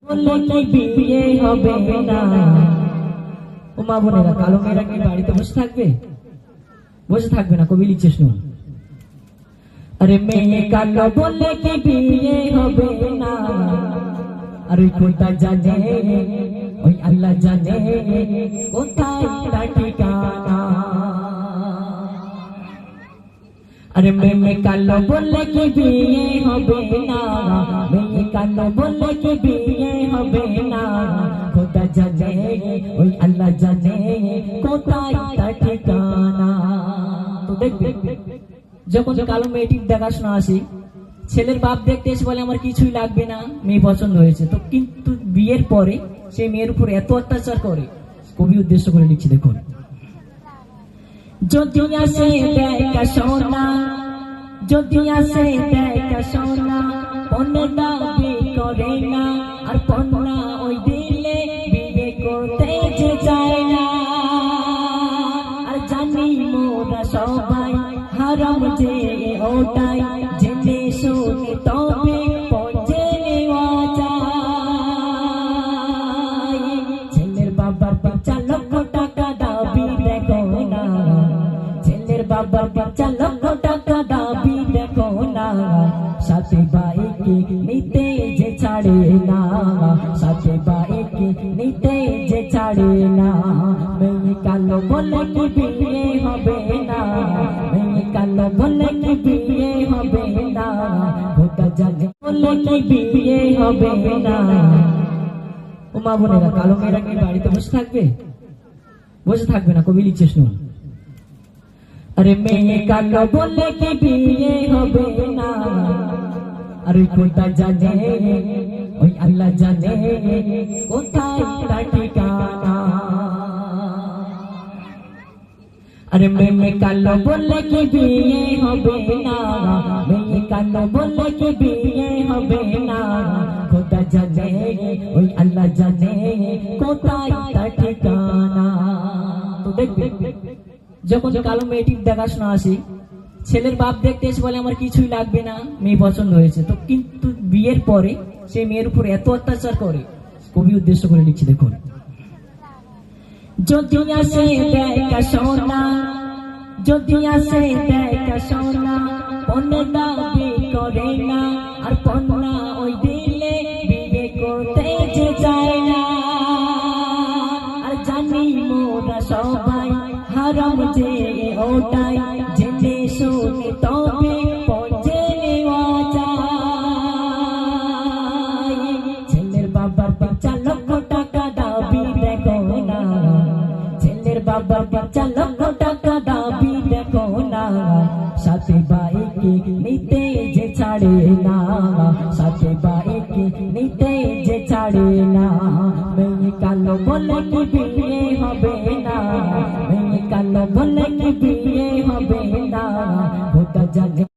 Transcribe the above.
বললে কি বিয়ে হবে না। ও মা বোনেরা, কালো মেয়েরা কি বাড়িতে বসে থাকবে? বসে থাকবে না, কবি লিখছে শুনুন। আরে মেয়ে কালো বললে কি বিয়ে হবে না, আর ওই কোথায় জানে, ওই আল্লাহ জানে কোথায় তার ঠিকানা। আরে মেয়ে কালো বললে কি বিয়ে হবে না, মেয়ে কালো বললে কি বিয়ে হবে না, খোদা জানে, ওই আল্লাহ জানে কোথায় তার ঠিকানা। তো দেখবে, যখন কালো মেয়েটির দেখাশোনা আসে, ছেলের বাপ দেখতে এসে বলে আমার কিছুই লাগবে না, মেয়ে পছন্দ হয়েছে। তো কিন্তু বিয়ের পরে সেই মেয়ের উপর এত অত্যাচার করে, কবি উদ্দেশ্য করে লিখছে দেখুন। যদি আসে দেখা সোনা, যদি আসে দেখা সোনা, পণ্যে দাবি করে না, আর পণ্যা ওই দিলে বিয়ে করতে যে চায় না। আর জানি মোরা সবাই হারাম যে ওটাই, জেনে শুনে তবে পৌঁছে নেওয়া যায়। ছেলের বাবার 5 লক্ষ টাকা দাবি দেখো না, ছেলের বাবার 5 লক্ষ টাকা দাবি দেখো না, সাথে বাইকে নিতে যে ছাড়ে না, সাথে বাইকে নিতে যে ছাড়ে না। মেয়ে কালো বলে কি বিয়ে হবে না, মেয়ে কালো বলে কি বিয়ে হবে না, খোদা জানে বলে কি বিয়ে হবে না। ও মা বোনেরা, কালো মেয়েরা কি বাড়িতে বসে থাকবে? বসে থাকবে না, কবি লিখছে শুনুন। আরে মেয়ে কালো বলে কি বিয়ে হবে না, আর ওই কোথায় জানে, ওই আল্লাহ জানে কোথায় তার ঠিকানা। আরে মেয়ে কালো বলে কি বিয়ে হবে না, মেয়ে কালো বলে কি বিয়ে হবে না, খোদা জানে, ওই আল্লাহ জানে কোথায় তার ঠিকানা। তো দেখবে, যখন কালো মেয়েটির দেখাশোনা আসে, ছেলের বাপ দেখতে এসে বলে আমার কিছুই লাগবে না, মেয়ে পছন্দ হয়েছে। তো কিন্তু বিয়ের পরে সেই মেয়ের উপর এত অত্যাচার করে, কবি উদ্দেশ্য করে লিখছে দেখুন। যদি আসে দেখা সোনা, যদি আসে দেখা সোনা, পণ্যে দাবি করে না, আর পণ্যা ওই দিলে বিয়ে করতে যে চায় না। আর জানি মোরা সবাই হারাম যে ওটাই, জেনে শুনে তবে পৌঁছে নেওয়া যায়। ছেলের বাবার 5 লক্ষ টাকা দাবি দেখো না, ছেলের বাবার 5 লক্ষ টাকা দাবি দেখো না, সাথে বাইকে নিতে যে ছাড়ে না, সাথে বাইকে নিতে যে ছাড়ে না। মেয়ে কালো বলে কি বিয়ে হবে না, মেয়ে কালো বলে কি